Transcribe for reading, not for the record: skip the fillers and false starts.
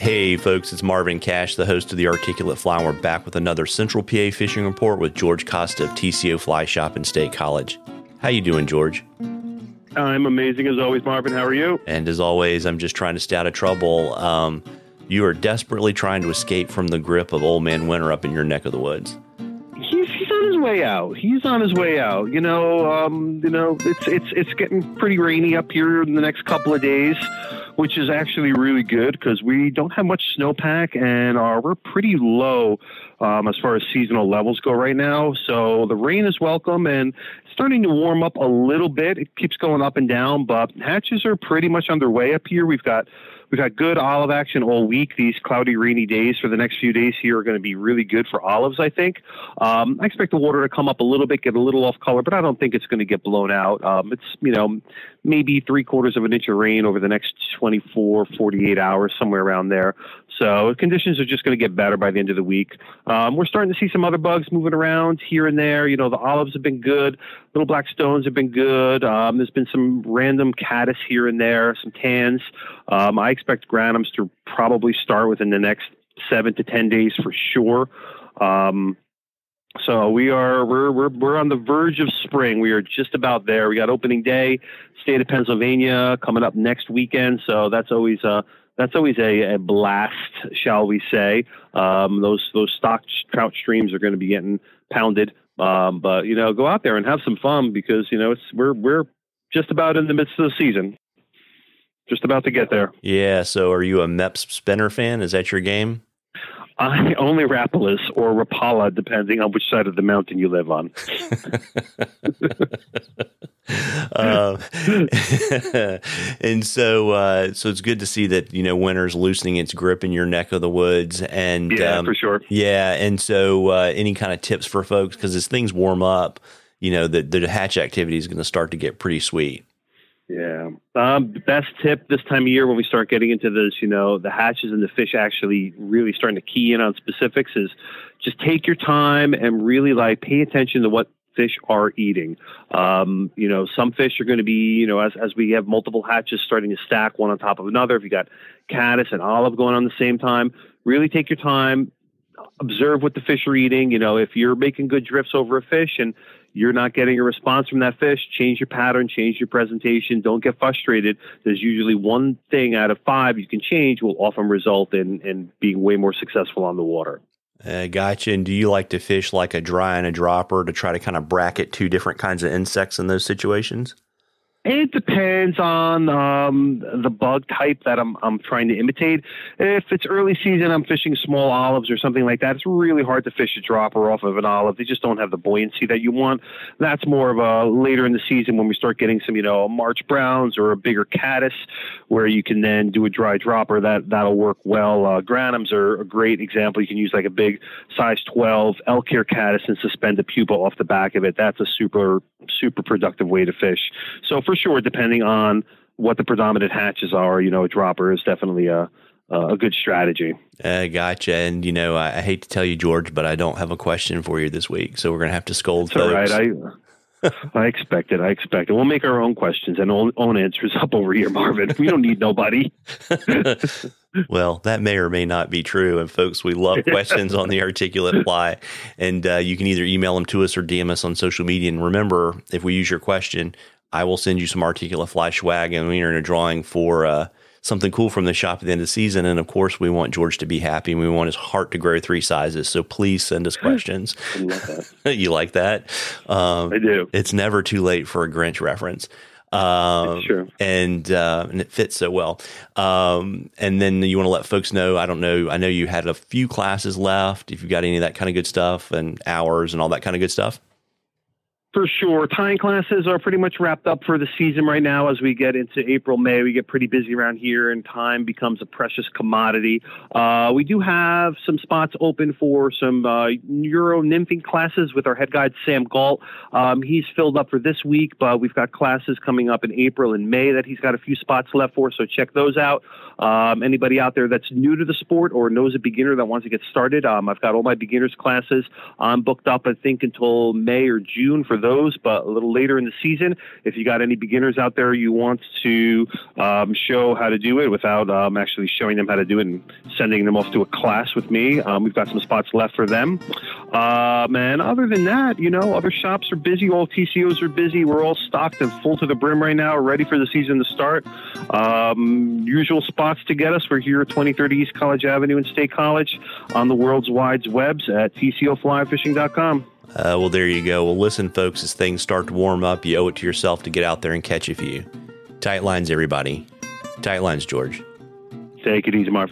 Hey folks, it's Marvin Cash, the host of the Articulate Fly, and we're back with another Central PA fishing report with George Costa of TCO Fly Shop in State College. How you doing, George? I'm amazing as always, Marvin. How are you? And as always, I'm just trying to stay out of trouble. You are desperately trying to escape from the grip of Old Man Winter up in your neck of the woods. He's on his way out. It's getting pretty rainy up here in the next couple of days, which is actually really good because we don't have much snowpack and we're pretty low as far as seasonal levels go right now. So the rain is welcome and it's starting to warm up a little bit. It keeps going up and down, but hatches are pretty much underway up here. We've got good olive action all week. These cloudy, rainy days for the next few days here are going to be really good for olives, I think. I expect the water to come up a little bit, get a little off color, but I don't think it's going to get blown out. It's, maybe 3/4 of an inch of rain over the next 24, 48 hours, somewhere around there. So conditions are just going to get better by the end of the week. We're starting to see some other bugs moving around here and there. The olives have been good. Little black stones have been good. There's been some random caddis here and there, some tans. I expect granums to probably start within the next 7 to 10 days for sure. So we're on the verge of spring. We are just about there. We got opening day, state of Pennsylvania coming up next weekend. So that's always a blast, shall we say? Those stock trout streams are going to be getting pounded. But go out there and have some fun because we're just about in the midst of the season. Just about to get there. Yeah. So are you a Mepps spinner fan? Is that your game? Only Rapalas or Rapala, depending on which side of the mountain you live on. And so it's good to see that, winter's loosening its grip in your neck of the woods. And yeah, for sure. Yeah. And so any kind of tips for folks, because as things warm up, the hatch activity is going to start to get pretty sweet. Yeah. Best tip this time of year when we start getting into this, the hatches and the fish actually really starting to key in on specifics is just take your time and really pay attention to what fish are eating. Some fish are going to be, as we have multiple hatches starting to stack one on top of another. If you got caddis and olive going on the same time, really take your time, observe what the fish are eating. If you're making good drifts over a fish and you're not getting a response from that fish, change your pattern, change your presentation. Don't get frustrated. There's usually one thing out of 5 you can change will often result in being way more successful on the water. Gotcha. And do you like to fish like a dry and a dropper to try to kind of bracket 2 different kinds of insects in those situations? It depends on the bug type that I'm trying to imitate. If it's early season, I'm fishing small olives or something like that. It's really hard to fish a dropper off of an olive. They just don't have the buoyancy that you want. That's more of a later in the season when we start getting some, March browns or a bigger caddis where you can then do a dry dropper. That'll work well. Granums are a great example. You can use like a big size 12 elk hair caddis and suspend a pupa off the back of it. That's a super, super productive way to fish. So for sure, depending on what the predominant hatches are, a dropper is definitely a good strategy. Gotcha. And, I hate to tell you, George, but I don't have a question for you this week. So we're going to have to scold folks. All right. I expect it. We'll make our own questions and own answers up over here, Marvin. We don't need nobody. Well, that may or may not be true. And folks, we love questions on the Articulate Fly. And you can either email them to us or DM us on social media. And remember, if we use your question, I will send you some Articulate Fly swag, and we are in a drawing for something cool from the shop at the end of the season. And of course, we want George to be happy, and we want his heart to grow 3 sizes. So please send us questions. I love that. You like that? I do. It's never too late for a Grinch reference. Sure. And it fits so well. And then you want to let folks know, I know you had a few classes left, if you've got any of that kind of good stuff and hours and all that kind of good stuff. For sure. Tying classes are pretty much wrapped up for the season right now. As we get into April, May, we get pretty busy around here and time becomes a precious commodity. We do have some spots open for some Euro nymphing classes with our head guide, Sam Galt. He's filled up for this week, but we've got classes coming up in April and May that he's got a few spots left for, so check those out. Anybody out there that's new to the sport or knows a beginner that wants to get started, I've got all my beginners classes. I'm booked up, I think, until May or June for those, but a little later in the season, if you got any beginners out there you want to show how to do it without actually showing them how to do it and sending them off to a class with me, we've got some spots left for them. And other than that, other shops are busy. All TCOs are busy. We're all stocked and full to the brim right now, ready for the season to start. Usual spots to get us. We're here at 2030 East College Avenue in State College, on the world's wide webs at tcoflyfishing.com. Well, there you go. Well, listen, folks, as things start to warm up, you owe it to yourself to get out there and catch a few. Tight lines, everybody. Tight lines, George. Take it easy, Marv.